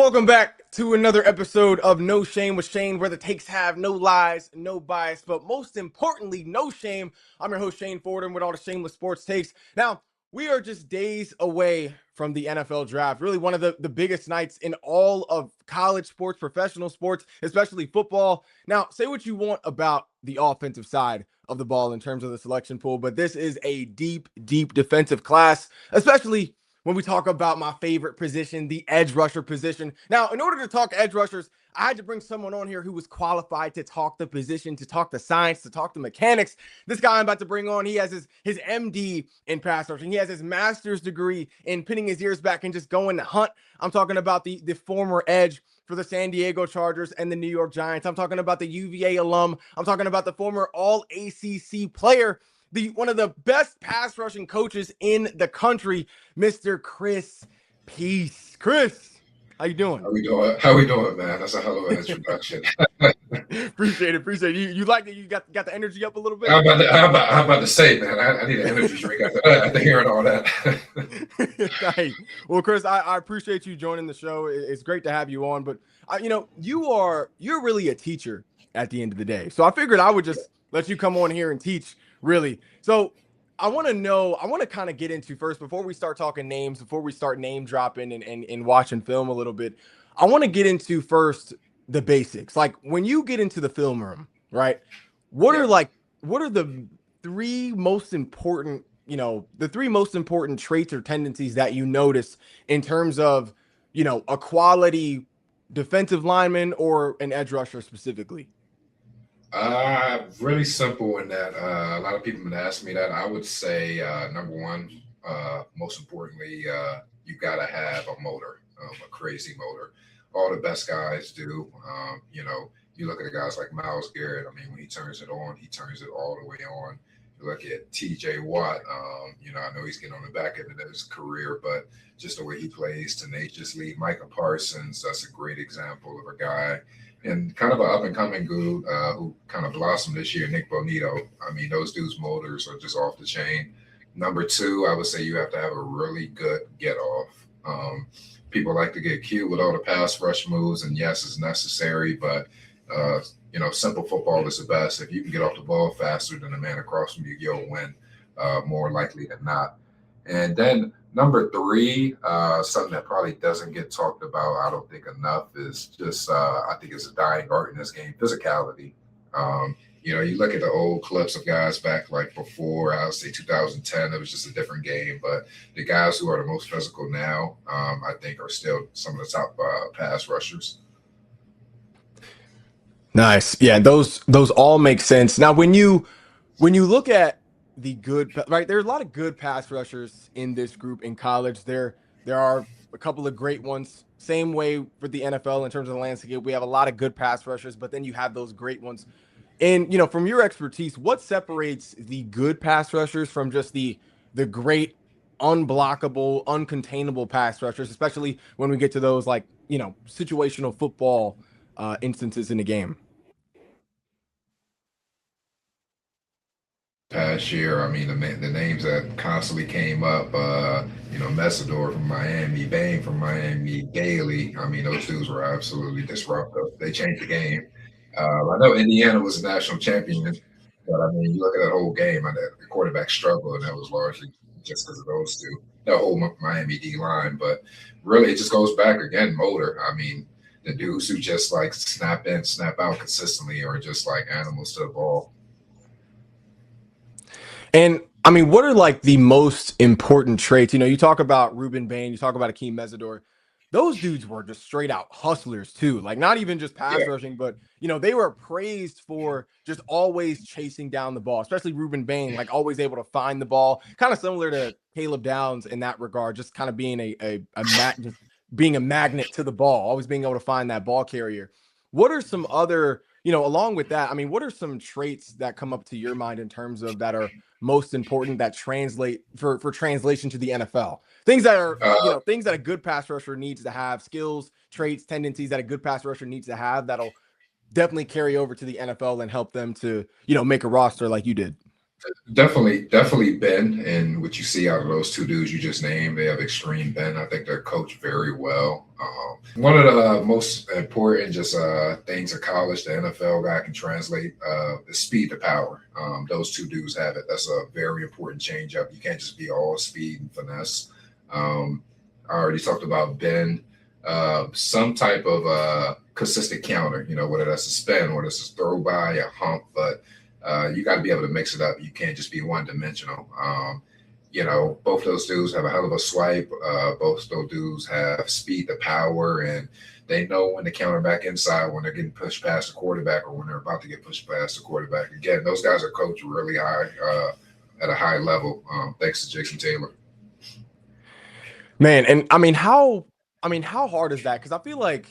Welcome back to another episode of No Shame with Shane, where the takes have no lies, no bias, but most importantly, no shame. I'm your host, Shane Fordham, with all the shameless sports takes. Now, we are just days away from the NFL draft, really one of the biggest nights in all of college sports, professional sports, especially football. Now, say what you want about the offensive side of the ball in terms of the selection pool, but this is a deep, deep defensive class, especially when we talk about my favorite position, the edge rusher position. Now, in order to talk edge rushers, I had to bring someone on here who was qualified to talk the position, to talk the science, to talk the mechanics. This guy I'm about to bring on, he has his MD in pass rushing. He has his master's degree in pinning his ears back and just going to hunt. I'm talking about the former edge for the San Diego Chargers and the New York Giants. I'm talking about the UVA alum. I'm talking about the former All ACC player, one of the best pass rushing coaches in the country, Mr. Chris Peace. Chris, how you doing? How we doing? How we doing, man? That's a hell of an introduction. Appreciate it. You like it? You got the energy up a little bit? How about to say, man? I need an energy drink after hearing all that. Nice. Well, Chris, I appreciate you joining the show. It's great to have you on. But you're really a teacher at the end of the day. So I figured I would just let you come on here and teach. Really. So I want to kind of get into first, before we start talking names, before we start name dropping and watching film a little bit, I want to get into first the basics. Like, when you get into the film room, right? What are the three most important, the three most important traits or tendencies that you notice in terms of, a quality defensive lineman or an edge rusher specifically? Really simple in that a lot of people have been asking me that. I would say number one, most importantly, you got to have a motor, a crazy motor. All the best guys do. You look at the guys like Miles Garrett. I mean, when he turns it on, he turns it all the way on. You look at T.J. Watt. I know he's getting on the back end of his career, but just the way he plays tenaciously. Micah Parsons, that's a great example of a guy and kind of an up and coming dude who kind of blossomed this year, Nick Bonito. I mean, those dudes' motors are just off the chain. Number two, I would say you have to have a really good get off. People like to get cute with all the pass rush moves, and yes, it's necessary, but simple football is the best. If you can get off the ball faster than the man across from you, you'll win more likely than not. And then number three, something that probably doesn't get talked about, I don't think enough, is just I think it's a dying art in this game, physicality. You look at the old clips of guys back like before, I would say 2010, it was just a different game. But the guys who are the most physical now, I think, are still some of the top pass rushers. Nice. Yeah, those all make sense. Now, when you look at the good, right, there's a lot of good pass rushers in this group in college. There are a couple of great ones. Same way for the NFL in terms of the landscape. We have a lot of good pass rushers, but then you have those great ones. And from your expertise, what separates the good pass rushers from just the great unblockable, uncontainable pass rushers, especially when we get to those, like, situational football instances in the game? Past year, I mean, the names that constantly came up, Messidor from Miami, Bain from Miami, Gailey. I mean, those dudes were absolutely disruptive. They changed the game. I know Indiana was a national champion, but I mean, you look at that whole game, and the quarterback struggled, and that was largely just because of those two, that whole Miami D line. But really, it just goes back again, motor. I mean, the dudes who just like snap in, snap out consistently are just like animals to the ball. And I mean, what are like the most important traits? You talk about Ruben Bain, you talk about Akeem Mesidor. Those dudes were just straight out hustlers too. Like, not even just pass Yeah. rushing, but they were praised for just always chasing down the ball, especially Ruben Bain, like always able to find the ball. Kind of similar to Caleb Downs in that regard, just kind of being just being a magnet to the ball, always being able to find that ball carrier. What are some other, along with that, I mean, what are some traits that come up to your mind in terms of that are most important that translate for translation to the NFL? Things that are, Uh, things that a good pass rusher needs to have, skills, traits, tendencies that a good pass rusher needs to have that'll definitely carry over to the NFL and help them to, make a roster like you did. Definitely Ben, and what you see out of those two dudes you just named, they have extreme Ben. I think they're coached very well. One of the most important just things of college the NFL guy can translate is speed to power. Those two dudes have it. That's a very important change up. You can't just be all speed and finesse. Um, I already talked about Ben. Some type of consistent counter, whether that's a spin, whether it's a throw by, a hump, but you got to be able to mix it up. You can't just be one dimensional. Both those dudes have a hell of a swipe. Both those dudes have speed to power, and they know when to counter back inside when they're getting pushed past the quarterback or when they're about to get pushed past the quarterback. Again, those guys are coached really high at a high level, thanks to Jason Taylor. Man, and I mean, how hard is that? Because I feel like,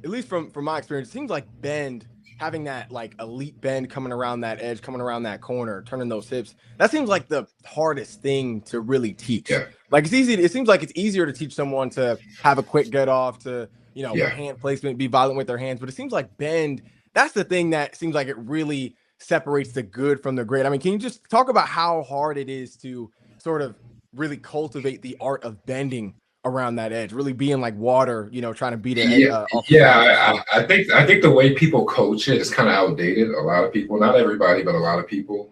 at least from my experience, it seems like bend having that like elite bend coming around that edge, coming around that corner, turning those hips. That seems like the hardest thing to really teach. Yeah. Like it's easy. It seems like it's easier to teach someone to have a quick get off, to Yeah. hand placement, be violent with their hands. But it seems like bend. That's the thing that seems like it really separates the good from the great. I mean, can you just talk about how hard it is to sort of really cultivate the art of bending around that edge, really being like water, trying to beat it off the Yeah, I think the way people coach it is kind of outdated. A lot of people, not everybody, but a lot of people.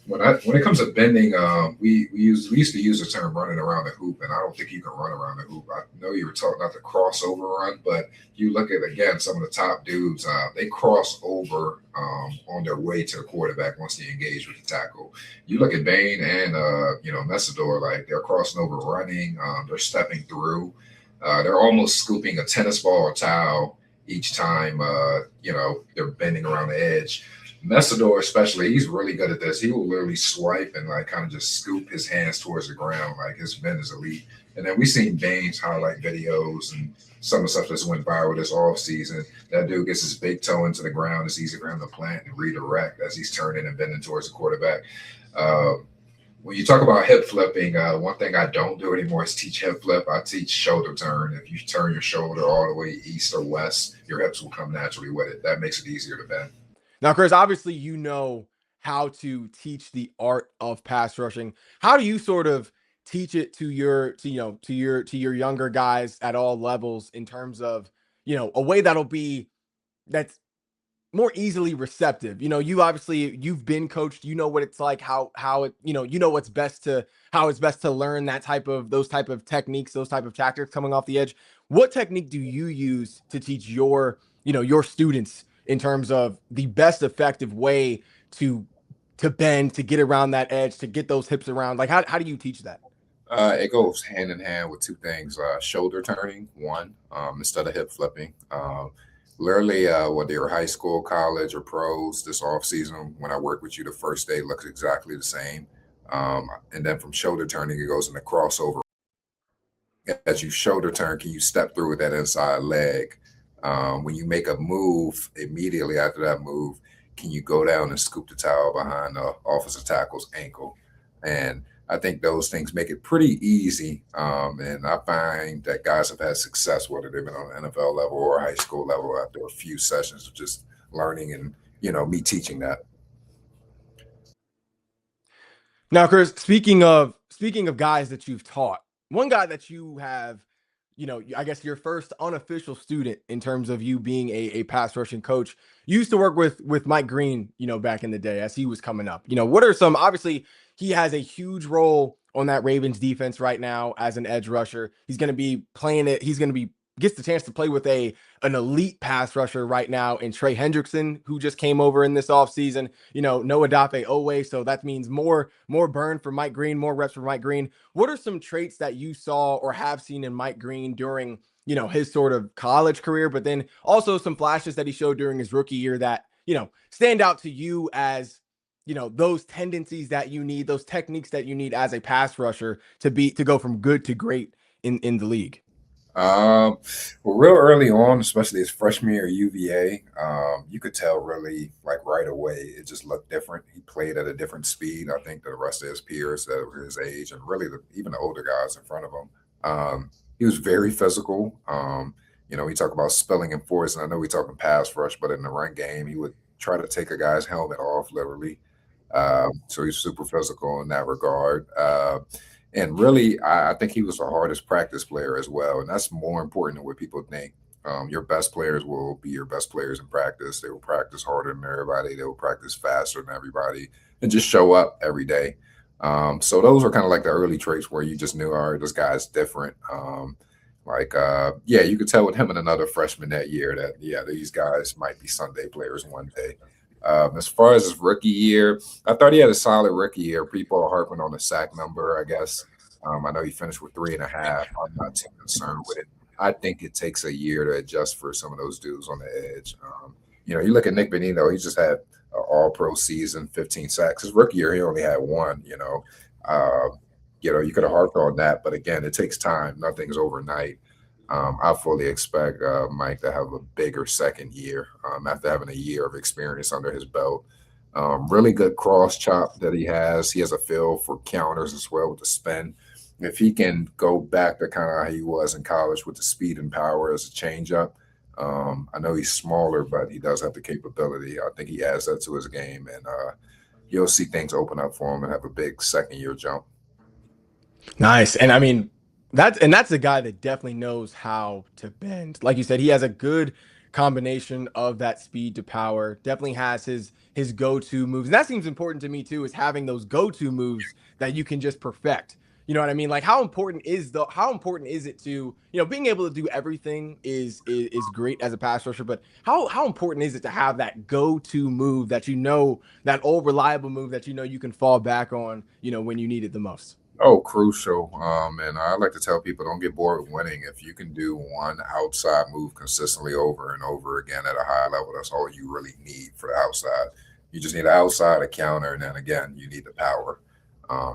When it comes to bending, we used to use the term running around the hoop, and I don't think you can run around the hoop. I know you were talking about the crossover run, but you look at again some of the top dudes, they cross over on their way to the quarterback once they engage with the tackle. You look at Bain and Messidor, like they're crossing over running, they're stepping through. They're almost scooping a tennis ball or towel each time, they're bending around the edge. Messidor, especially, he's really good at this. He will literally swipe and like kind of just scoop his hands towards the ground. Like his bend is elite. And then we've seen Baines highlight videos and some of the stuff that's went viral this off season. That dude gets his big toe into the ground. It's easy for him to plant and redirect as he's turning and bending towards the quarterback. When you talk about hip flipping, one thing I don't do anymore is teach hip flip. I teach shoulder turn. If you turn your shoulder all the way east or west, your hips will come naturally with it. That makes it easier to bend. Now, Chris, obviously, how to teach the art of pass rushing. How do you sort of teach it to your younger guys at all levels in terms of, a way that's more easily receptive? You've been coached, what it's like, how it, what's best to how it's best to learn those type of techniques, those type of tactics coming off the edge. What technique do you use to teach your students in terms of the best effective way to bend, to get around that edge, to get those hips around? Like how do you teach that? It goes hand in hand with two things: shoulder turning, one, instead of hip flipping. Literally, whether you're high school, college, or pros, this off season, when I work with you, the first day looks exactly the same. And then from shoulder turning, it goes into crossover. As you shoulder turn, can you step through with that inside leg? When you make a move, immediately after that move, can you go down and scoop the towel behind the offensive tackle's ankle? And I think those things make it pretty easy. And I find that guys have had success, whether they've been on the NFL level or high school level, after a few sessions of just learning and, me teaching that. Now, Chris, speaking of guys that you've taught, one guy that you have, I guess your first unofficial student in terms of you being a pass rushing coach, you used to work with Mike Green, back in the day as he was coming up. What are some, obviously he has a huge role on that Ravens defense right now as an edge rusher. He's going to be playing it. Gets the chance to play with an elite pass rusher right now in Trey Hendrickson, who just came over in this offseason. No Odafe Owe, so that means more burn for Mike Green, more reps for Mike Green. What are some traits that you saw or have seen in Mike Green during, his sort of college career, but then also some flashes that he showed during his rookie year that, stand out to you as, those tendencies that you need, those techniques that you need as a pass rusher to go from good to great in the league? Well, real early on, especially his freshman year at UVA, you could tell really like right away it just looked different. He played at a different speed, I think, than the rest of his peers that were his age, and really even the older guys in front of him. He was very physical. We talk about spilling and force, and I know we talking pass rush, but in the run game, he would try to take a guy's helmet off, literally. So he's super physical in that regard. And really, I think he was the hardest practice player as well. And that's more important than what people think. Your best players will be your best players in practice. They will practice harder than everybody. They will practice faster than everybody and just show up every day. So those are kind of like the early traits where you just knew, all right, this guy's different. Yeah, you could tell with him and another freshman that year that, yeah, these guys might be Sunday players one day. As far as his rookie year, I thought he had a solid rookie year. People are harping on the sack number, I guess. I know he finished with 3.5. I'm not too concerned with it. I think it takes a year to adjust for some of those dudes on the edge. You look at Nick Benino, he just had an all-pro season, 15 sacks. His rookie year, he only had one, you could have harped on that, but again, it takes time. Nothing's overnight. I fully expect Mike to have a bigger second year after having a year of experience under his belt. Really good cross chop that he has. He has a feel for counters as well with the spin. If he can go back to kind of how he was in college with the speed and power as a changeup, I know he's smaller, but he does have the capability. I think he adds that to his game, and you'll see things open up for him and have a big second year jump. Nice. And I mean, that's a guy that definitely knows how to bend. Like you said, he has a good combination of that speed to power. Definitely has his go-to moves. And that seems important to me too, is having those go-to moves that you can just perfect. You know what I mean? Like how important is it to, being able to do everything is great as a pass rusher, but how important is it to have that go-to move that that old reliable move that you can fall back on, when you need it the most? Oh, crucial. And I like to tell people, don't get bored with winning. If you can do one outside move consistently over and over again at a high level, that's all you really need for the outside. You just need an outside, a counter, and then again, you need the power.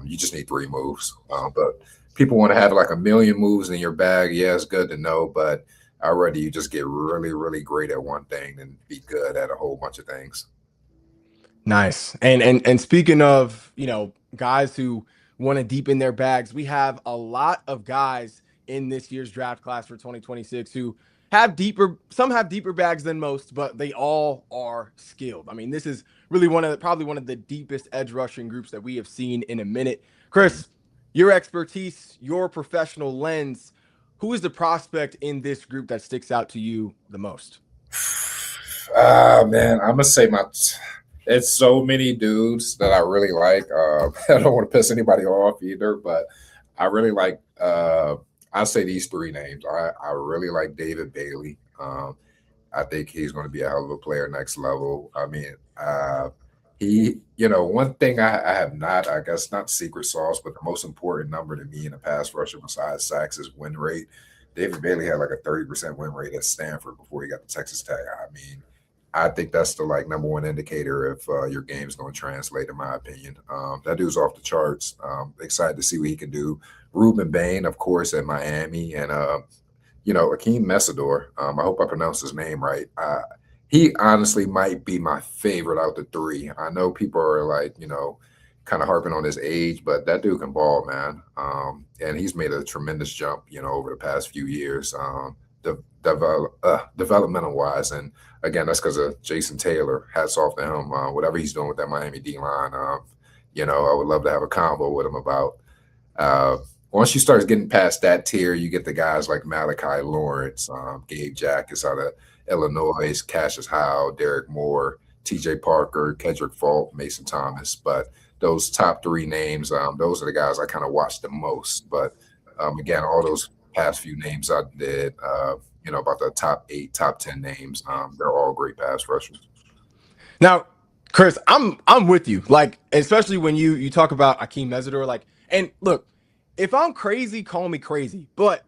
You just need 3 moves. But people want to have like a million moves in your bag. Yeah, it's good to know, but I'd rather you just get really, really great at one thing and be good at a whole bunch of things. Nice. And speaking of, guys who want to deepen their bags, we have a lot of guys in this year's draft class for 2026 who some have deeper bags than most, but they all are skilled. I mean, this is really probably one of the deepest edge rushing groups that we have seen in a minute. Chris, your expertise, your professional lens, who is the prospect in this group that sticks out to you the most? Man, I'm gonna say it's so many dudes that I really like. I don't want to piss anybody off either, but I really like. I say these 3 names. I really like David Bailey. I think he's going to be a hell of a player next level. I mean, one thing I have not, I guess, not secret sauce, but the most important number to me in a pass rusher besides sacks is win rate. David Bailey had like a 30% win rate at Stanford before he got the Texas Tech. I mean, I think that's the number one indicator if your game is going to translate, in my opinion. That dude's off the charts. Excited to see what he can do. Ruben Bain, of course, at Miami, and Akeem Mesidor. I hope I pronounced his name right. He honestly might be my favorite out the 3. I know people are kind of harping on his age, but that dude can ball, man. And he's made a tremendous jump, over the past few years, developmental wise. And again, that's because of Jason Taylor. Hats off to him. Whatever he's doing with that Miami D line, I would love to have a convo with him about. Once you start getting past that tier, you get the guys like Malachi Lawrence, Gabe Jackas out of Illinois, Cassius Howe, Derek Moore, TJ Parker, Kedrick Fault, Mason Thomas. But those top 3 names, those are the guys I kind of watched the most. But again, all those past few names I did, about the top 8, top 10 names, they're all great pass rushers. Now, Chris, I'm with you. Like, especially when you talk about Akeem Mesidor, and look, if I'm crazy, call me crazy. But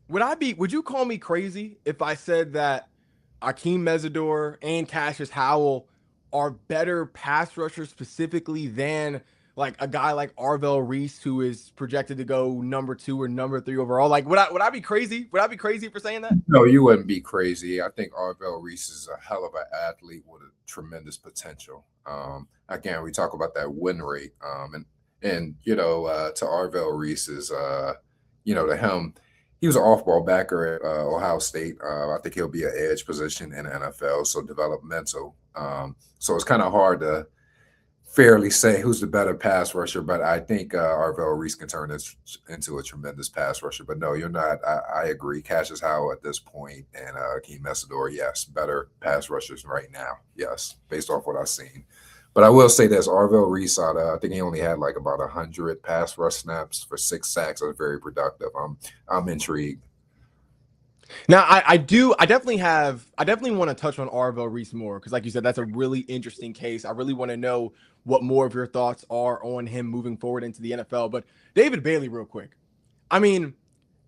would you call me crazy if I said that Akeem Mesidor and Cassius Howell are better pass rushers specifically than like a guy like Arvell Reese, who is projected to go number 2 or number 3 overall? Like, would I be crazy? Would I be crazy for saying that? No, you wouldn't be crazy. I think Arvell Reese is a hell of an athlete with a tremendous potential. Again, we talk about that win rate, and to Arvell Reese's, to him, he was an off-ball backer at Ohio State. I think he'll be an edge position in the NFL, so developmental. So it's kind of hard to fairly say who's the better pass rusher, but I think Arvell Reese can turn this into a tremendous pass rusher. But no, you're not. I agree. Cassius Howell at this point and Keem Messidor, yes, better pass rushers right now. Yes, based off what I've seen. But I will say this: Arvell Reese, I think he only had like about 100 pass rush snaps for 6 sacks. That's very productive. I'm intrigued. Now, I definitely want to touch on Arvell Reese more because, like you said, that's a really interesting case. I really want to know what more of your thoughts are on him moving forward into the NFL. But David Bailey, real quick. I mean,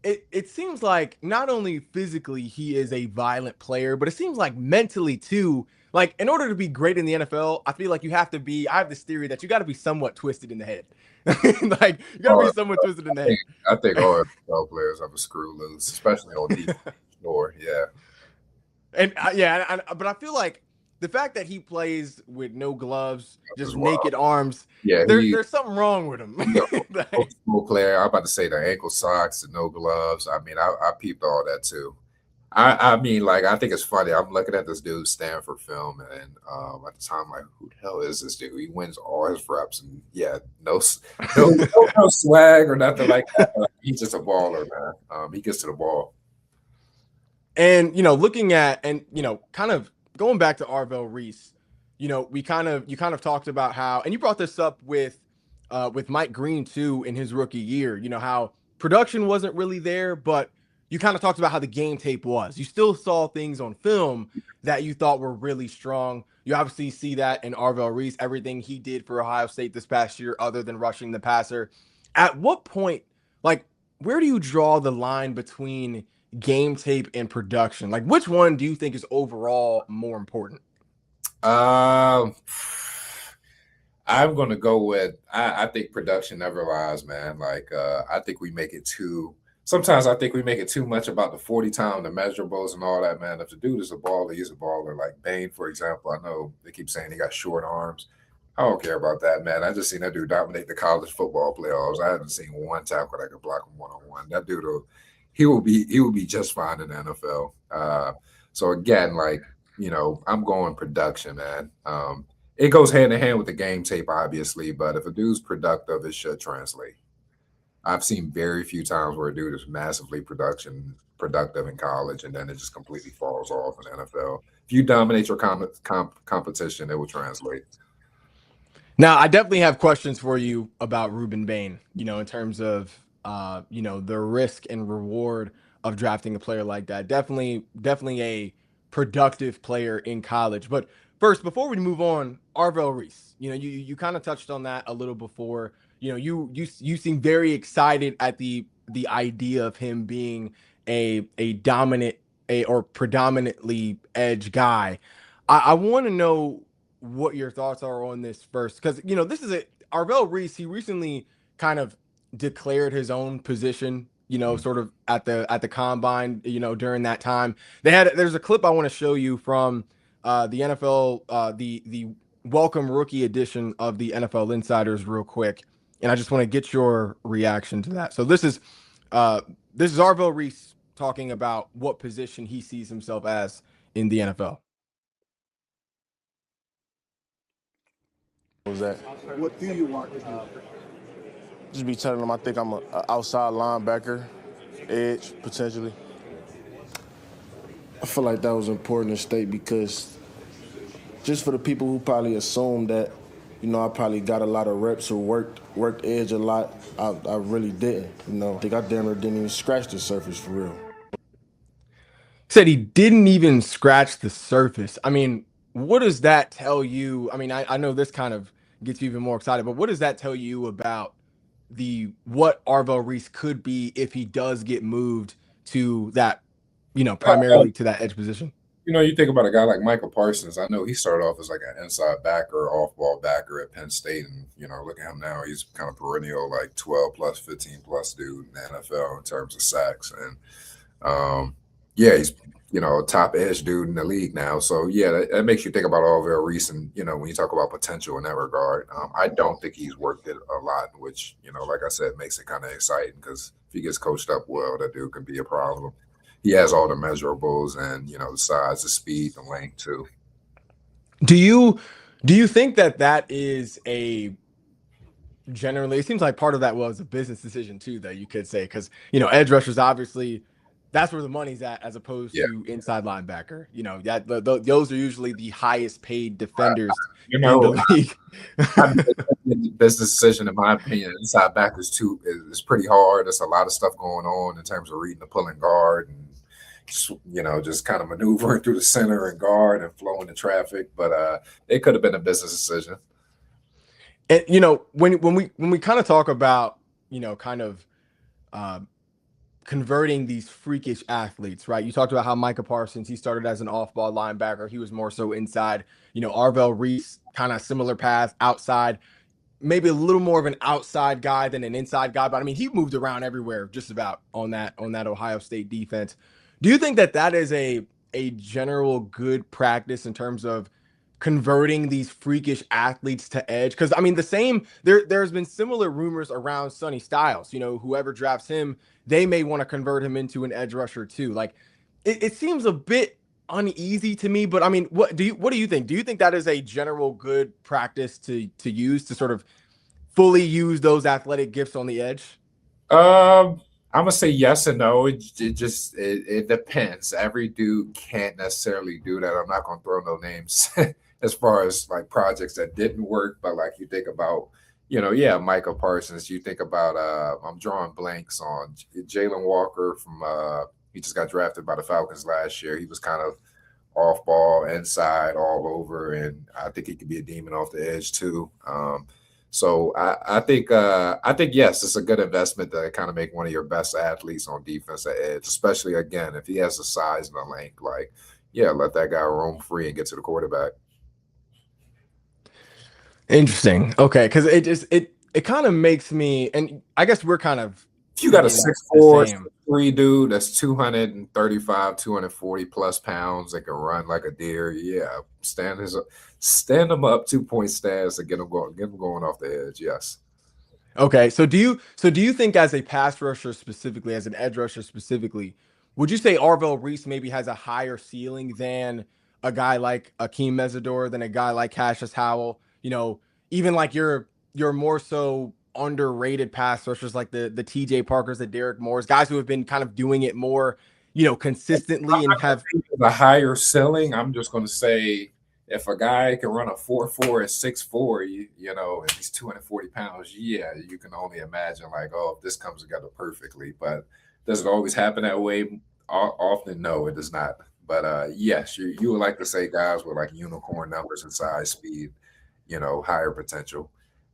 it seems like not only physically he is a violent player, but it seems like mentally too. Like, in order to be great in the NFL, I feel like you have to be. I have this theory that you got to be somewhat twisted in the head. Like, you got to be somewhat twisted in the head. I think all NFL players have a screw loose, especially on defense. Sure, yeah. And but I feel like the fact that he plays with no gloves, just naked arms, yeah, there's something wrong with him. Like, player. I'm about to say the ankle socks and no gloves. I mean, I peeped all that too. I mean, like, I think it's funny. I'm looking at this dude Stanford film, and at the time, like, who the hell is this dude? He wins all his reps, and yeah, no swag or nothing like that. He's just a baller, man. He gets to the ball. And looking at and kind of going back to Arvell Reese, you kind of talked about how, and you brought this up with Mike Green too in his rookie year. How production wasn't really there, but you kind of talked about how the game tape was. You still saw things on film that you thought were really strong. You obviously see that in Arvell Reese, everything he did for Ohio State this past year, other than rushing the passer. At what point, like, where do you draw the line between game tape and production? Like, which one do you think is overall more important? I'm going to go with, I think production never lies, man. Like, I think we make it too much about the 40 time, the measurables and all that, man. If the dude is a baller, he's a baller. Like Bane, for example, I know they keep saying he got short arms. I don't care about that, man. I just seen that dude dominate the college football playoffs. I haven't seen one tackle that could block him one-on-one. That dude, he will be just fine in the NFL. So again, like, I'm going production, man. It goes hand in hand with the game tape, obviously, but if a dude's productive, it should translate. I've seen very few times where a dude is massively productive in college, and then it just completely falls off in the NFL. If you dominate your competition, it will translate. Now, I definitely have questions for you about Rueben Bain, in terms of, the risk and reward of drafting a player like that. Definitely a productive player in college. But first, before we move on, Arvell Reese, you kind of touched on that a little before. You seem very excited at the idea of him being a dominant or predominantly edge guy. I want to know what your thoughts are on this first, because this is Arvell Reese. He recently kind of declared his own position, sort of at the combine, during that time. There's a clip I want to show you from the NFL, the welcome rookie edition of the NFL Insiders real quick. And I just want to get your reaction to that. So this is Arvell Reese talking about what position he sees himself as in the NFL. What was that? What do you want to do? Just be telling them I think I'm an outside linebacker, edge, potentially. I feel like that was important to state because just for the people who probably assume that, I probably got a lot of reps or worked edge a lot, I really didn't. I think I damn near didn't even scratch the surface for real. Said he didn't even scratch the surface. I mean, what does that tell you? I mean, I know this kind of gets you even more excited, but what does that tell you about what Arvell Reese could be if he does get moved to that, primarily to that edge position? You think about a guy like Michael Parsons. I know he started off as like an inside backer, off-ball backer at Penn State, and look at him now. He's kind of perennial, like 12 plus, 15 plus dude in the NFL in terms of sacks, and he's a top edge dude in the league now. So yeah, that makes you think about Arvell Reese, and when you talk about potential in that regard, I don't think he's worked it a lot, which like I said, makes it kind of exciting because if he gets coached up well, that dude can be a problem. He has all the measurables and the size, the speed, the length too. Do you Do you think that that is a generally, it seems like part of that was a business decision too, that you could say, because edge rushers obviously that's where the money's at, as opposed Yeah, to inside linebacker. Those are usually the highest paid defenders you in the know, league. I mean, the business decision, in my opinion, inside back is pretty hard. There's a lot of stuff going on in terms of reading the pulling guard and just kind of maneuvering through the center and guard and flowing the traffic. But it could have been a business decision. And when we kind of talk about kind of uh, converting these freakish athletes, right? You talked about how Micah Parsons, he started as an off-ball linebacker. He was more so inside. Arvell Reese, kind of similar path, outside, maybe a little more of an outside guy than an inside guy. But I mean, he moved around everywhere just about on that Ohio State defense. Do you think that that is a general good practice in terms of converting these freakish athletes to edge? Because I mean, there's been similar rumors around Sonny Styles. Whoever drafts him, they may want to convert him into an edge rusher too. Like, it seems a bit uneasy to me. But I mean, what do you think? Do you think that is a general good practice to use to sort of fully use those athletic gifts on the edge? I'm gonna say yes and no. It depends. Every dude can't necessarily do that. I'm not gonna throw no names as far as like projects that didn't work, but like you think about, yeah, Michael Parsons. You think about I'm drawing blanks on Jalen Walker from he just got drafted by the Falcons last year. He was kind of off ball, inside, all over, and I think he could be a demon off the edge too. So I think yes, it's a good investment to kind of make one of your best athletes on defense at edge, especially again if he has the size and the length. Like, yeah, let that guy roam free and get to the quarterback. Interesting. Okay, because it kind of makes me, and I guess we're kind of If you got a thinking 6'4", the same. 6'3" dude that's 235, 240 plus pounds that can run like a deer, yeah, stand him up 2-point stance and get him going off the edge. Yes. Okay, so do you think, as a pass rusher specifically, as an edge rusher specifically, would you say Arvell Reese maybe has a higher ceiling than a guy like Akeem Mesidor, than a guy like Cassius Howell? Even like your more so underrated pass rushers like the TJ Parkers, the Derek Moores, guys who have been kind of doing it more, consistently and have. The higher ceiling, I'm just going to say if a guy can run a 4.4 and 6'4", and he's 240 pounds, yeah, you can only imagine like, oh, if this comes together perfectly. But does it always happen that way? Often, no, it does not. But yes, you would like to say guys with like unicorn numbers and size, speed, higher potential.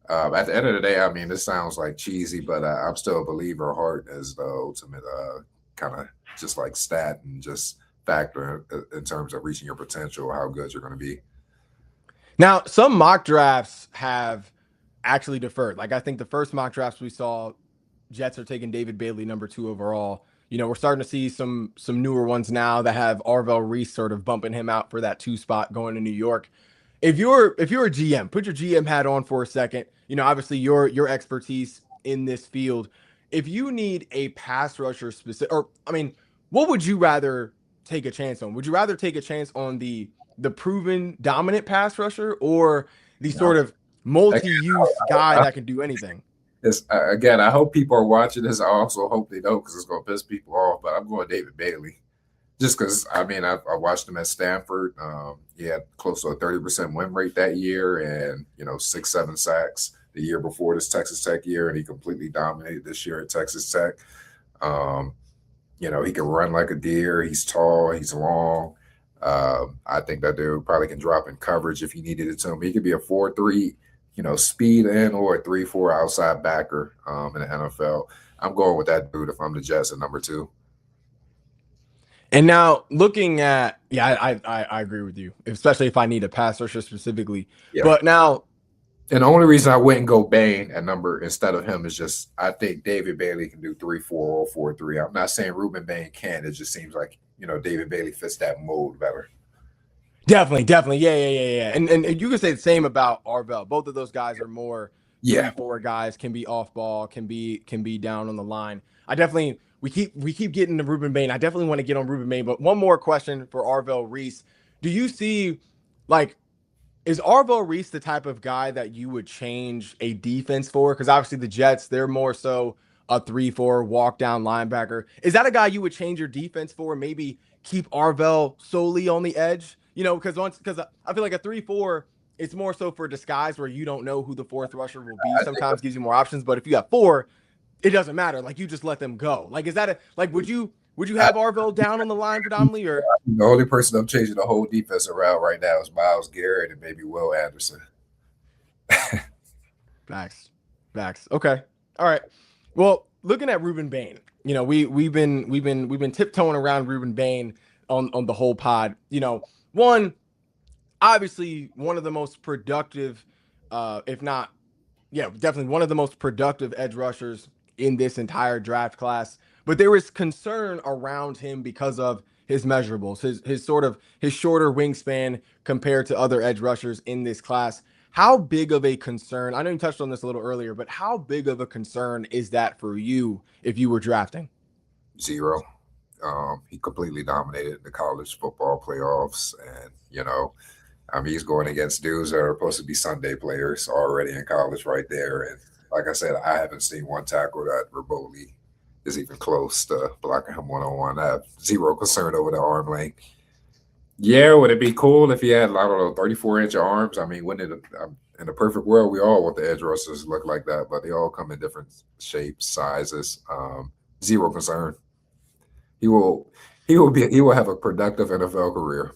At the end of the day, I mean, this sounds like cheesy, but I'm still a believer. Heart is the ultimate kind of just like stat and just factor in terms of reaching your potential, how good you're going to be. Now, some mock drafts have actually deferred. Like, I think the first mock drafts we saw, Jets are taking David Bailey number 2 overall. We're starting to see some newer ones now that have Arvell Reese sort of bumping him out for that 2 spot going to New York. If you're a GM, put your GM hat on for a second. Obviously your expertise in this field. If you need a pass rusher specific, or I mean, what would you rather take a chance on? Would you rather take a chance on the proven dominant pass rusher, or the sort of multi-use guy that can do anything? Again, I hope people are watching this. I also hope they don't, because it's going to piss people off. But I'm going David Bailey. Just because, I mean, I watched him at Stanford. He had close to a 30% win rate that year and, 6-7 sacks the year before this Texas Tech year, and he completely dominated this year at Texas Tech. He can run like a deer. He's tall. He's long. I think that dude probably can drop in coverage if he needed it to him. He could be a 4-3, speed in, or a 3-4 outside backer in the NFL. I'm going with that dude if I'm the Jets at number 2. And now looking at, I agree with you, especially if I need a pass rusher specifically. Yeah. But now, and the only reason I wouldn't go Bain at number instead of him is just I think David Bailey can do 3-4 or 4-3. I'm not saying Ruben Bain can. It just seems like David Bailey fits that mold better. Definitely, yeah. And you can say the same about Arvell. Both of those guys are more 3-4 guys, can be off ball, can be down on the line. We keep getting to Ruben Bain. I definitely want to get on Ruben Bain, but one more question for Arvell Reese. Do you see, like, Is Arvo Reese the type of guy that you would change a defense for? Because obviously the Jets, they're more so a 3-4 walk down linebacker. Is that a guy you would change your defense for? Maybe keep Arvell solely on the edge? Because I feel like a 3-4, it's more so for disguise where you don't know who the fourth rusher will be. I think Sometimes gives you more options. But if you got 4, it doesn't matter. Like you just let them go. Like is that a like would you have Arvell down on the line predominantly or? the only person I'm changing the whole defense around right now is Myles Garrett and maybe Will Anderson. Facts. Okay. All right. Well, looking at Ruben Bain, we've been tiptoeing around Ruben Bain on the whole pod. One, obviously one of the most productive, if not, yeah, definitely one of the most productive edge rushers in this entire draft class. But there is concern around him because of his measurables, his shorter wingspan compared to other edge rushers in this class. How big of a concern? I know you touched on this a little earlier, but how big of a concern is that for you if you were drafting? 0. He completely dominated the college football playoffs, and he's going against dudes that are supposed to be Sunday players already in college right there. And like I said, I haven't seen one tackle that remotely is even close to blocking him one-on-one. I have 0 concern over the arm length. Yeah, would it be cool if he had, 34-inch arms? I mean, wouldn't it? In a perfect world, we all want the edge rushers to look like that, but they all come in different shapes, sizes. 0 concern. He will have a productive NFL career.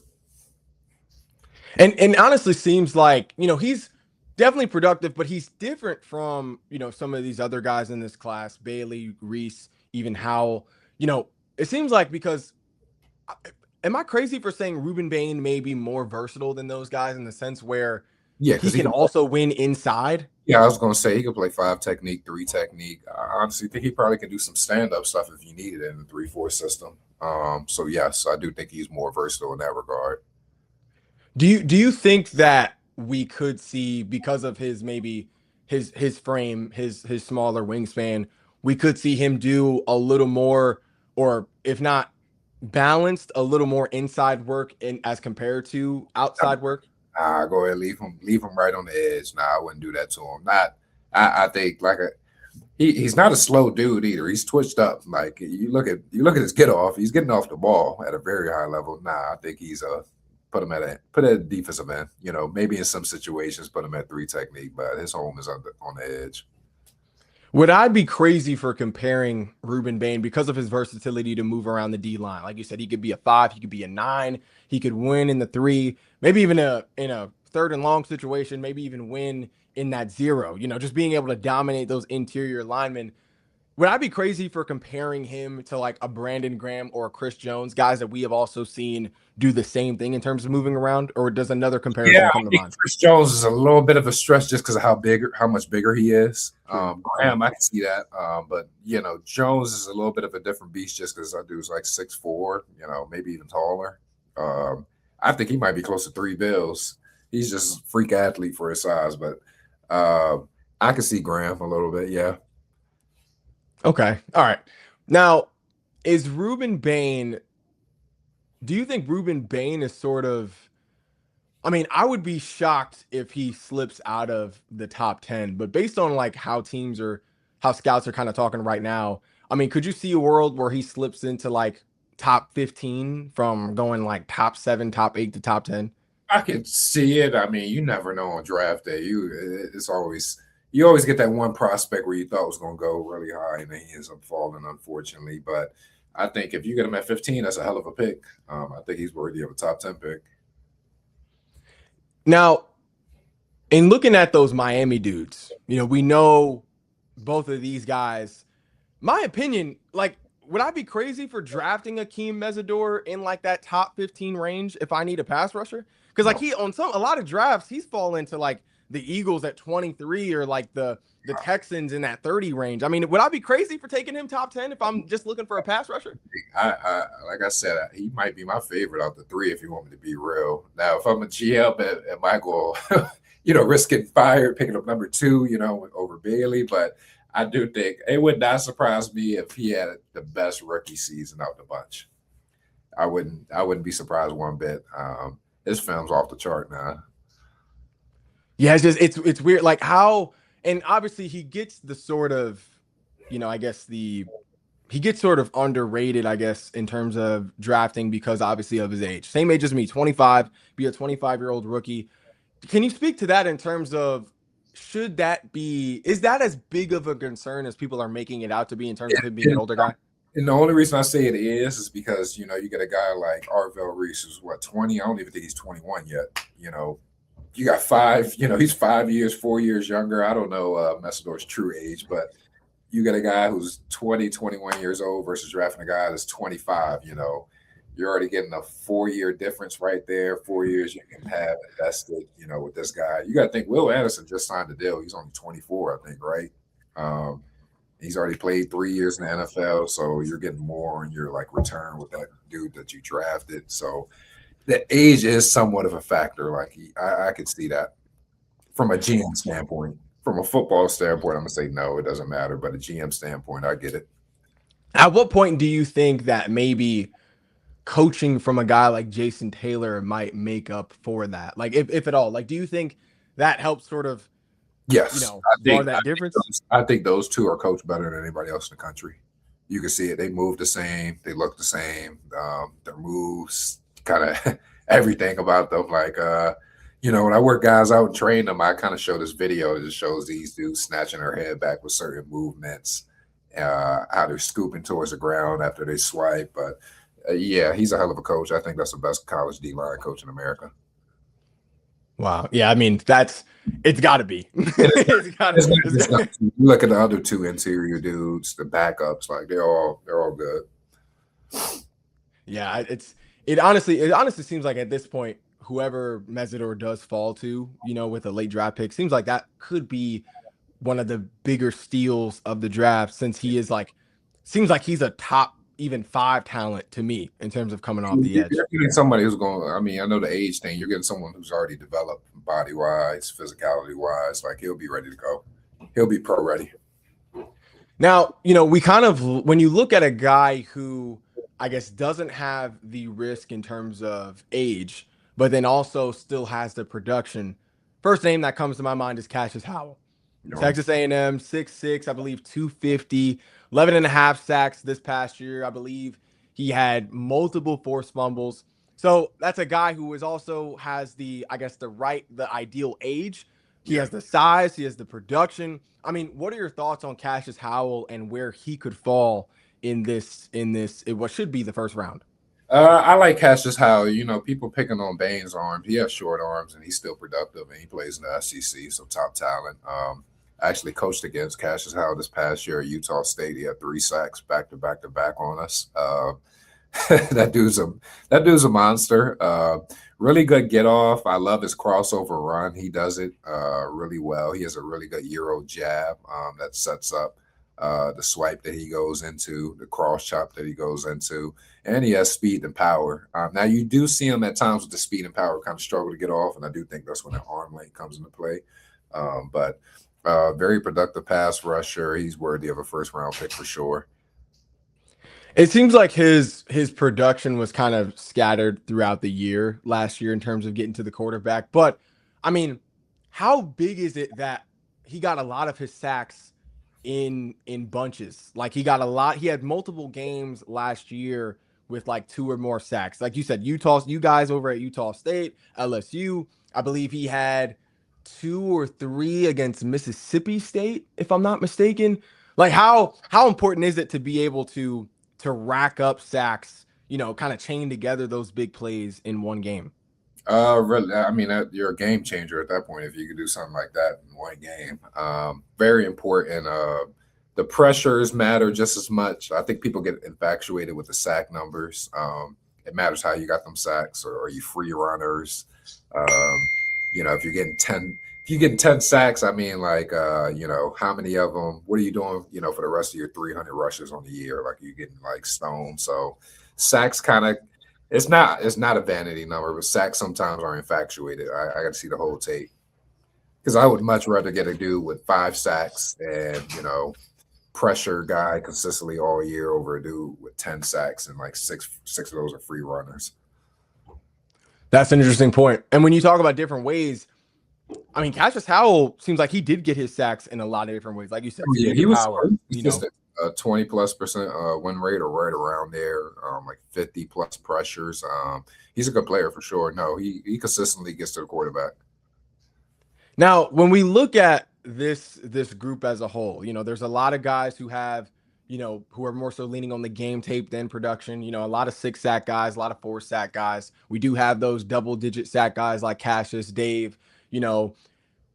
And honestly seems like, he's definitely productive, but he's different from, some of these other guys in this class, Bailey, Reese, even Howell. It seems like because am I crazy for saying Ruben Bain may be more versatile than those guys in the sense where Yeah, he can also win inside? Yeah, I was going to say he could play 5 technique, 3 technique. I honestly think he probably could do some stand-up stuff if you needed it in the 3-4 system. So yes, I do think he's more versatile in that regard. Do you think that we could see, because of his maybe his frame, his smaller wingspan, we could see him do a little more, or if not balanced, a little more inside work in as compared to outside work? Go ahead, leave him right on the edge. I wouldn't do that to him. I think he's not a slow dude either. He's twitched up. Like you look at his get off. He's getting off the ball at a very high level. I think he's put him at a defensive end. Maybe in some situations put him at 3 technique, but his home is on the edge. Would I be crazy for comparing Ruben Bain because of his versatility to move around the D line? Like you said, he could be a 5, he could be a 9, he could win in the 3, maybe even in a 3rd and long situation, maybe even win in that 0. Just being able to dominate those interior linemen. Would I be crazy for comparing him to like a Brandon Graham or a Chris Jones, guys that we have also seen do the same thing in terms of moving around? Or does another comparison come to mind? Chris Jones is a little bit of a stretch just because of how much bigger he is. Graham, I can see that. But Jones is a little bit of a different beast just because that dude's like 6'4", maybe even taller. I think he might be close to 3 bills. He's just a freak athlete for his size, but I can see Graham a little bit, yeah. Okay. All right. Now, is Ruben Bain, do you think Ruben Bain is sort of, I mean, I would be shocked if he slips out of the top 10, but based on like how scouts are kind of talking right now, I mean, could you see a world where he slips into like top 15 from going like top 7, top 8 to top 10? I can see it. I mean, you never know on draft day. You always get that one prospect where you thought was going to go really high and then he ends up falling, unfortunately. But I think if you get him at 15, that's a hell of a pick. I think he's worthy of a top 10 pick. Now, in looking at those Miami dudes, we know both of these guys. My opinion, like, would I be crazy for drafting Akeem Mesidor in like that top 15 range if I need a pass rusher? Because like a lot of drafts, he's fallen to like the Eagles at 23 or like the Texans in that 30 range. I mean, would I be crazy for taking him top 10 if I'm just looking for a pass rusher? Like I said, he might be my favorite out the 3 if you want me to be real. Now, if I'm a GM at Michael, risk getting fired, picking up number 2, over Bailey, but I do think it would not surprise me if he had the best rookie season out the bunch. I wouldn't be surprised one bit. His film's off the chart now. Yeah, it's weird. Like how, and obviously he gets the sort of, I guess he gets sort of underrated, I guess, in terms of drafting because obviously of his age. Same age as me, 25, be a 25-year-old rookie. Can you speak to that in terms of is that as big of a concern as people are making it out to be in terms of him being an older guy? And the only reason I say it is because, you get a guy like Arvell Reese, who's 20? I don't even think he's 21 yet. You got he's 5 years, 4 years younger. I don't know Messidor's true age, but you get a guy who's 20, 21 years old versus drafting a guy that's 25. You're already getting a 4-year difference right there. 4 years you can have invested, with this guy. You got to think Will Anderson just signed a deal. He's only 24, I think, right? He's already played 3 years in the NFL, so you're getting more on your return with that dude that you drafted. So the age is somewhat of a factor. I could see that from a GM standpoint. From a football standpoint, I'm gonna say no, it doesn't matter. But a GM standpoint, I get it. At what point do you think that maybe coaching from a guy like Jason Taylor might make up for that? Like, if at all, do you think that helps sort of, yes, bar that difference? I think those two are coached better than anybody else in the country. You can see it. They move the same. They look the same. Their moves, kind of everything about them. When I work guys out and train them, I kind of show this video that just shows these dudes snatching their head back with certain movements, how they're scooping towards the ground after they swipe. But yeah, he's a hell of a coach. I think that's the best college D-line coach in America. Wow. Yeah, I mean, it's got to be. It's gotta be. You look at the other two interior dudes, the backups, they're all good. Yeah, it honestly seems like at this point, whoever Mesidor does fall to, with a late draft pick, seems like that could be one of the bigger steals of the draft, since he is seems like he's a top even 5 talent to me in terms of coming off the edge. You're getting somebody who's I know the age thing. You're getting someone who's already developed body wise, physicality wise. He'll be ready to go. He'll be pro ready. Now, we kind of, when you look at a guy who I guess doesn't have the risk in terms of age, but then also still has the production, first name that comes to my mind is Cassius Howell. Texas A&M, 6'6", I believe 250, 11 and a half sacks this past year. I believe he had multiple forced fumbles. So that's a guy who has the ideal age. He has the size, he has the production. I mean, what are your thoughts on Cassius Howell and where he could fall in what should be the first round? I like Cassius Howell. People picking on Bane's arms. He has short arms and he's still productive, and he plays in the SEC, so top talent. I actually coached against Cassius Howell this past year at Utah State. He had 3 sacks back to back on us. That dude's a monster. Really good get off. I love his crossover run. He does it really well. He has a really good Euro jab that sets up the swipe that he goes into, the cross chop that he goes into, and he has speed and power. Now you do see him at times with the speed and power kind of struggle to get off, and I do think that's when the arm length comes into play. But very productive pass rusher. He's worthy of a first round pick for sure. It seems like his production was kind of scattered throughout the year last year in terms of getting to the quarterback. But I mean, how big is it that he got a lot of his sacks in bunches? He got a lot. He had multiple games last year with 2 or more sacks. Like you said, you guys over at Utah State, LSU, I believe he had 2 or 3 against Mississippi State, if I'm not mistaken. How important is it to be able to rack up sacks, kind of chain together those big plays in one game? Really, I mean, you're a game changer at that point if you can do something like that in one game. Very important. The pressures matter just as much. I think people get infatuated with the sack numbers. It matters how you got them sacks, or are you free runners? If you're getting 10 sacks, I mean, how many of them, what are you doing, for the rest of your 300 rushes on the year? You're getting stoned. So sacks it's not a vanity number, but sacks sometimes are infatuated. I got to see the whole tape, because I would much rather get a dude with 5 sacks and, pressure guy consistently all year over a dude with 10 sacks and 6 of those are free runners. That's an interesting point. And when you talk about different ways, I mean, Cassius Howell seems like he did get his sacks in a lot of different ways. Like you said, Yeah, speed he to was power, you know. consistent. 20+% win rate or right around there, like 50 plus pressures. He's a good player for sure. No, he consistently gets to the quarterback. Now, when we look at this group as a whole, you know, there's a lot of guys who have, you know, who are more so leaning on the game tape than production. You know, a lot of 6-sack guys, a lot of 4-sack guys. We do have those double-digit sack guys like Cassius, Dave. You know,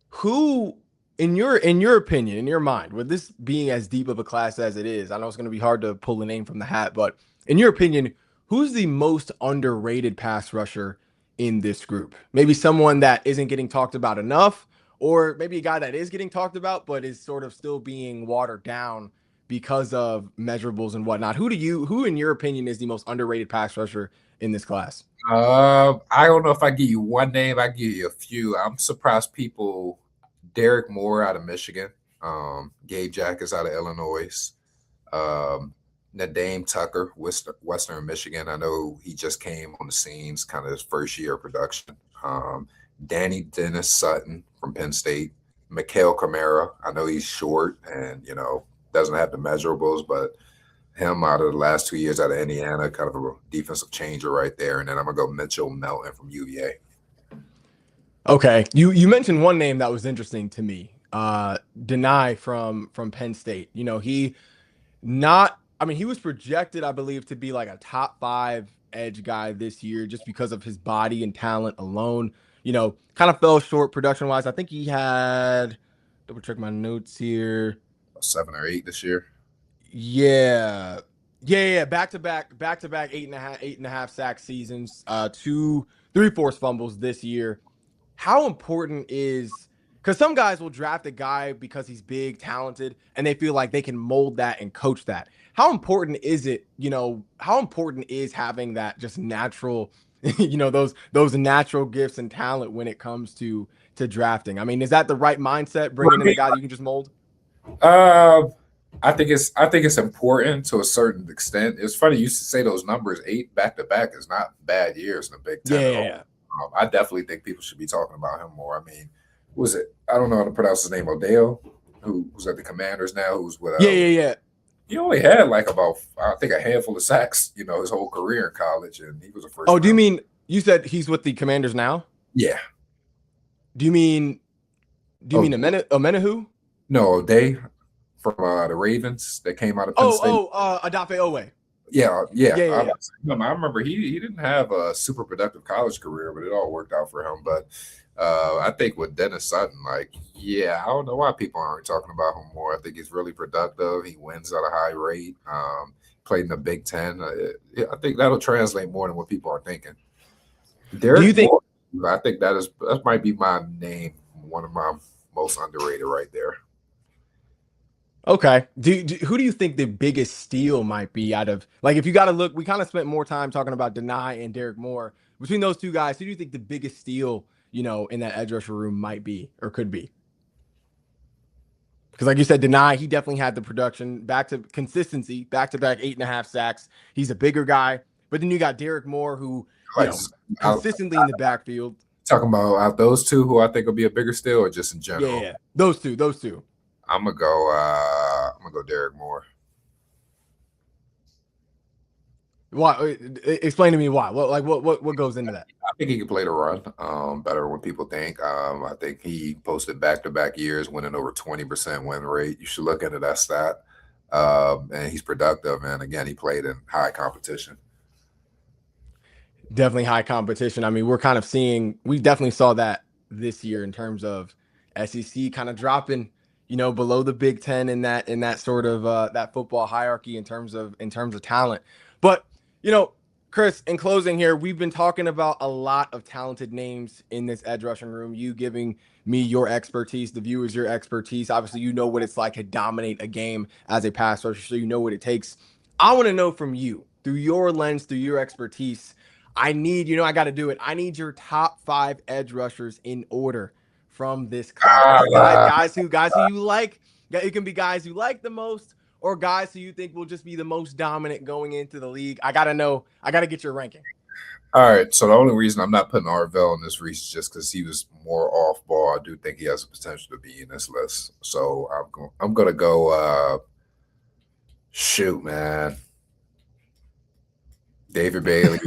who in your opinion, in your mind, with this being as deep of a class as it is, I know it's going to be hard to pull a name from the hat, but in your opinion, who's the most underrated pass rusher in this group? Maybe someone that isn't getting talked about enough, or maybe a guy that is getting talked about but is sort of still being watered down because of measurables and whatnot. Who in your opinion is the most underrated pass rusher in this class? I don't know if I give you one name, I give you a few. I'm surprised people. Derek Moore out of Michigan, Gabe Jackas out of Illinois, Nadeem Tucker, Western Michigan. I know he just came on the scenes, kind of his first year of production. Danny Dennis Sutton from Penn State, Mikael Kamara. I know he's short and, you know, doesn't have the measurables, but him out of the last 2 years out of Indiana, kind of a defensive changer right there. And then I'm going to go Mitchell Melton from UVA. Okay. You mentioned one name that was interesting to me. Deny from Penn State. You know, he was projected, I believe, to be like a top 5 edge guy this year just because of his body and talent alone. You know, kind of fell short production wise. I think he had, double check my notes here, 7 or 8 this year. Yeah. Back to back 8.5 sack seasons, 3 forced fumbles this year. How important is, because some guys will draft a guy because he's big, talented, and they feel like they can mold that and coach that. How important is it, you know, how important is having that just natural, you know, those natural gifts and talent when it comes to drafting? I mean, is that the right mindset, bringing in a guy that you can just mold? I think it's important to a certain extent. It's funny you say those numbers. 8 back to back is not bad years in the Big Ten. Yeah. I definitely think people should be talking about him more. I mean, who was it? I don't know how to pronounce his name. Odell, who's at the Commanders now, who's with Yeah. He only had like about, I think, a handful of sacks, you know, his whole career in college, and he was a first. Oh, do you mean you said he's with the Commanders now? Yeah. Do you mean Amenahu? No, O'Day from the Ravens that came out of Penn State. Adafe Owe. Yeah. Yeah. I remember he didn't have a super productive college career, but it all worked out for him. But I think with Dennis Sutton, I don't know why people aren't talking about him more. I think he's really productive. He wins at a high rate. Played in the Big Ten. I think that'll translate more than what people are thinking. Do you think? I think that might be my name, one of my most underrated right there. Okay. Who do you think the biggest steal might be out of, like, if you got to look, we kind of spent more time talking about Deny and Derek Moore. Between those two guys, who do you think the biggest steal, you know, in that edge rusher room might be or could be? Because like you said, Deny, he definitely had the production, back to consistency, back-to-back 8.5 sacks. He's a bigger guy. But then you got Derek Moore, who, you know, consistently in the backfield. Talking about out those two, who I think will be a bigger steal, or just in general? Yeah. Those two. I'm gonna go Derek Moore. Why? Explain to me why. What goes into that? I think he can play the run better than what people think. I think he posted back-to-back years winning over 20% win rate. You should look into that stat. And he's productive. And again, he played in high competition. Definitely high competition. I mean, we definitely saw that this year in terms of SEC kind of dropping, you know, below the Big Ten in that sort of that football hierarchy in terms of talent. But, you know, Chris, in closing here, we've been talking about a lot of talented names in this edge rushing room. You giving me your expertise, the viewers your expertise. Obviously, you know what it's like to dominate a game as a pass rusher, so you know what it takes. I want to know from you, through your lens, through your expertise, I got to do it. I need your top 5 edge rushers in order from this class. Guys who you like. It can be guys you like the most, or guys who you think will just be the most dominant going into the league. I got to get your ranking. All right. So the only reason I'm not putting Arvell in this race is just because he was more off ball. I do think he has the potential to be in this list. So I'm gonna go. Shoot, man. David Bailey,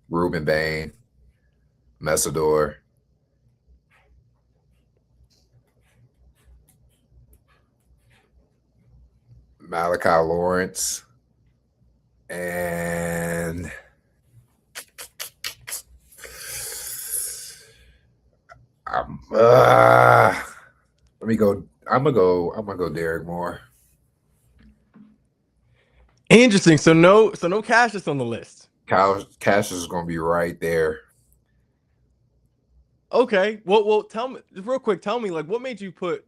Ruben Bain, Messador. Malachi Lawrence, and let me go. I'm gonna go Derek Moore. Interesting. So no Cassius on the list. Cash is gonna be right there. Okay. Well, tell me real quick. Tell me, like, what made you put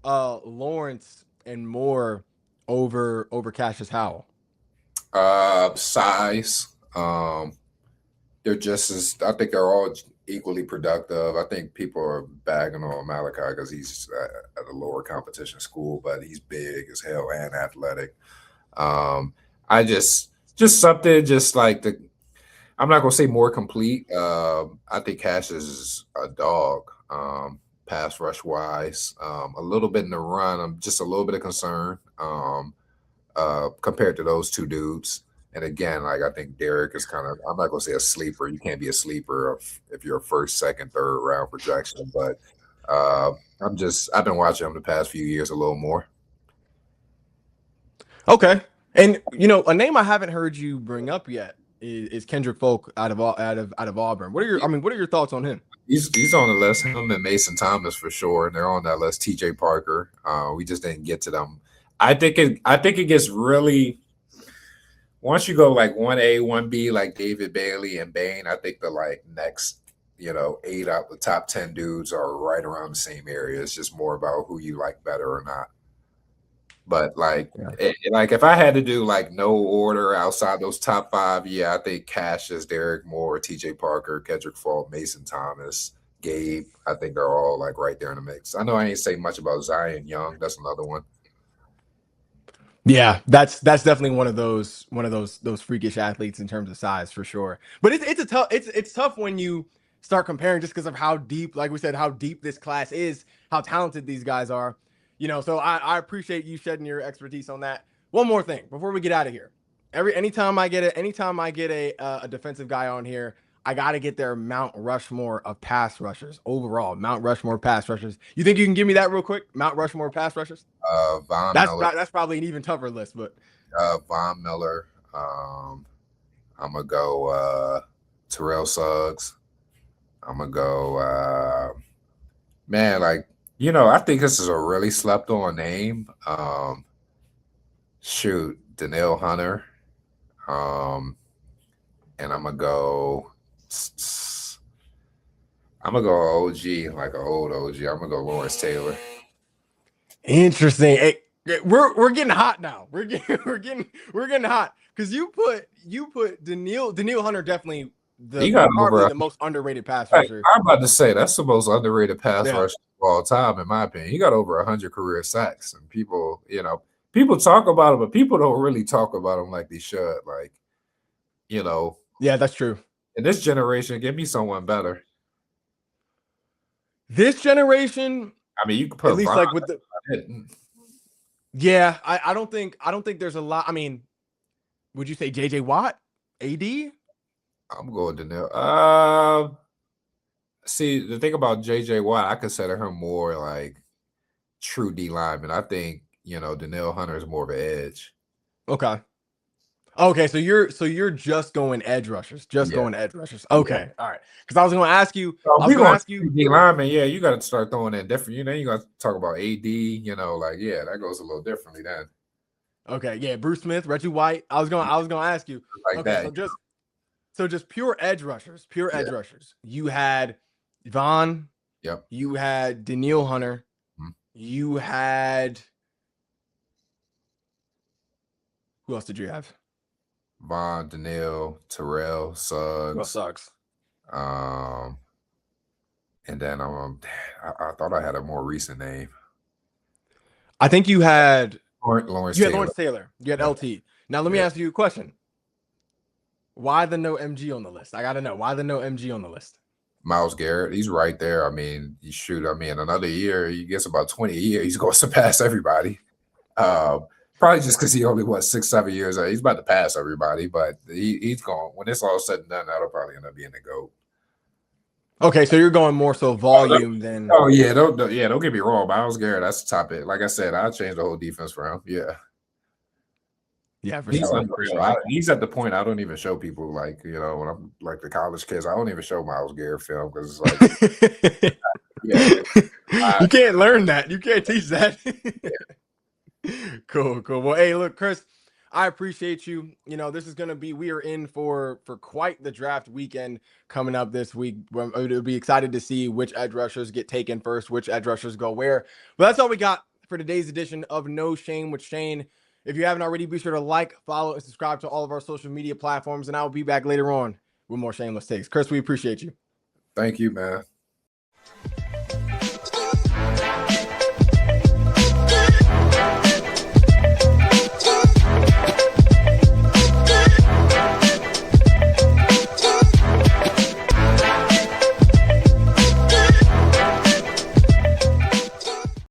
Lawrence and Moore over Cassius Howell? Size. They're just as. I think they're all equally productive. I think people are bagging on Malachi because he's at a lower competition school, but he's big as hell and athletic. I just something just like the. I'm not gonna say more complete. I think Cash is a dog. Pass rush wise, a little bit in the run. I'm just a little bit of concern compared to those two dudes. And again, like I think Derek is kind of. I'm not gonna say a sleeper. You can't be a sleeper if you're a first, second, third round projection. But I've been watching him the past few years a little more. Okay. And a name I haven't heard you bring up yet is Kendrick Folk out of Auburn. What are your thoughts on him? He's on the list. Him and Mason Thomas for sure. And they're on that list. TJ Parker. We just didn't get to them. I think it gets really once you go like 1A, 1B, like David Bailey and Bain, I think the like next, 8 out the top 10 dudes are right around the same area. It's just more about who you like better or not. But like if I had to do like no order outside those top 5, I think Cassius, Derek Moore, TJ Parker, Kendrick Folk, Mason Thomas, Gabe. I think they're all like right there in the mix. I know I ain't say much about Zion Young. That's another one. Yeah, that's definitely one of those freakish athletes in terms of size for sure. But it's tough when you start comparing just because of how deep, like we said, how deep this class is, how talented these guys are. So I appreciate you shedding your expertise on that. One more thing before we get out of here. Anytime I get a defensive guy on here, I got to get their Mount Rushmore of pass rushers overall. Mount Rushmore pass rushers. You think you can give me that real quick? Mount Rushmore pass rushers. That's probably an even tougher list, but Von Miller. I'm gonna go Terrell Suggs. I'm gonna go I think this is a really slept on name. Danielle Hunter. And I'm gonna go OG, like an old OG. I'm gonna go Lawrence Taylor. Interesting. Hey, we're getting hot now. We're getting hot because you put Danielle Hunter definitely the most underrated pass rusher. I'm about to say that's the most underrated pass rusher of all time, in my opinion. He got over 100 career sacks, and people talk about him, but people don't really talk about him like they should. Like, Yeah, that's true. In this generation, give me someone better. This generation, I mean, you could put at least like with the. Yeah, I don't think there's a lot. I mean, would you say JJ Watt, AD? I'm going Danielle. See, the thing about JJ Watt, I consider him more like true D lineman. I think Danielle Hunter is more of an edge. Okay, so you're just going edge rushers, going edge rushers. Okay, all right. Because I was going to ask you, D lineman. Yeah, you got to start throwing in different. You got to talk about AD. That goes a little differently then. Okay, yeah, Bruce Smith, Reggie White. I was going to ask you. Like that. So just pure edge rushers. You had Von. Yep. You had Danielle Hunter. Mm-hmm. You had. Who else did you have? Von, Danielle, Terrell, Suggs. Suggs. And then I thought I had a more recent name. I think you had Lawrence Taylor. You had LT. Now let me ask you a question. Why the no MG on the list? I gotta know why the no MG on the list. Myles Garrett, he's right there. I mean, you shoot. I mean, another year, he gets about 20 years. He's going to surpass everybody. Probably just because he only was 6-7 years old. He's about to pass everybody, but he's going. When it's all said and done, that'll probably end up being the GOAT. Okay, so you're going more so volume than. Oh yeah, don't get me wrong. Myles Garrett, that's the top it. Like I said, I'll change the whole defense for him. Yeah. Yeah, for He's, sure. he's at the point I don't even show people, like, when I'm like the college kids, I don't even show Myles Garrett film because it's like, you can't learn that. You can't teach that. Cool. Well, hey, look, Chris, I appreciate you. This is going to be, we are in for quite the draft weekend coming up this week. It'll be excited to see which edge rushers get taken first, which edge rushers go where. But that's all we got for today's edition of No Shame with Shane. If you haven't already, be sure to like, follow, and subscribe to all of our social media platforms. And I'll be back later on with more Shameless Takes. Chris, we appreciate you. Thank you, man.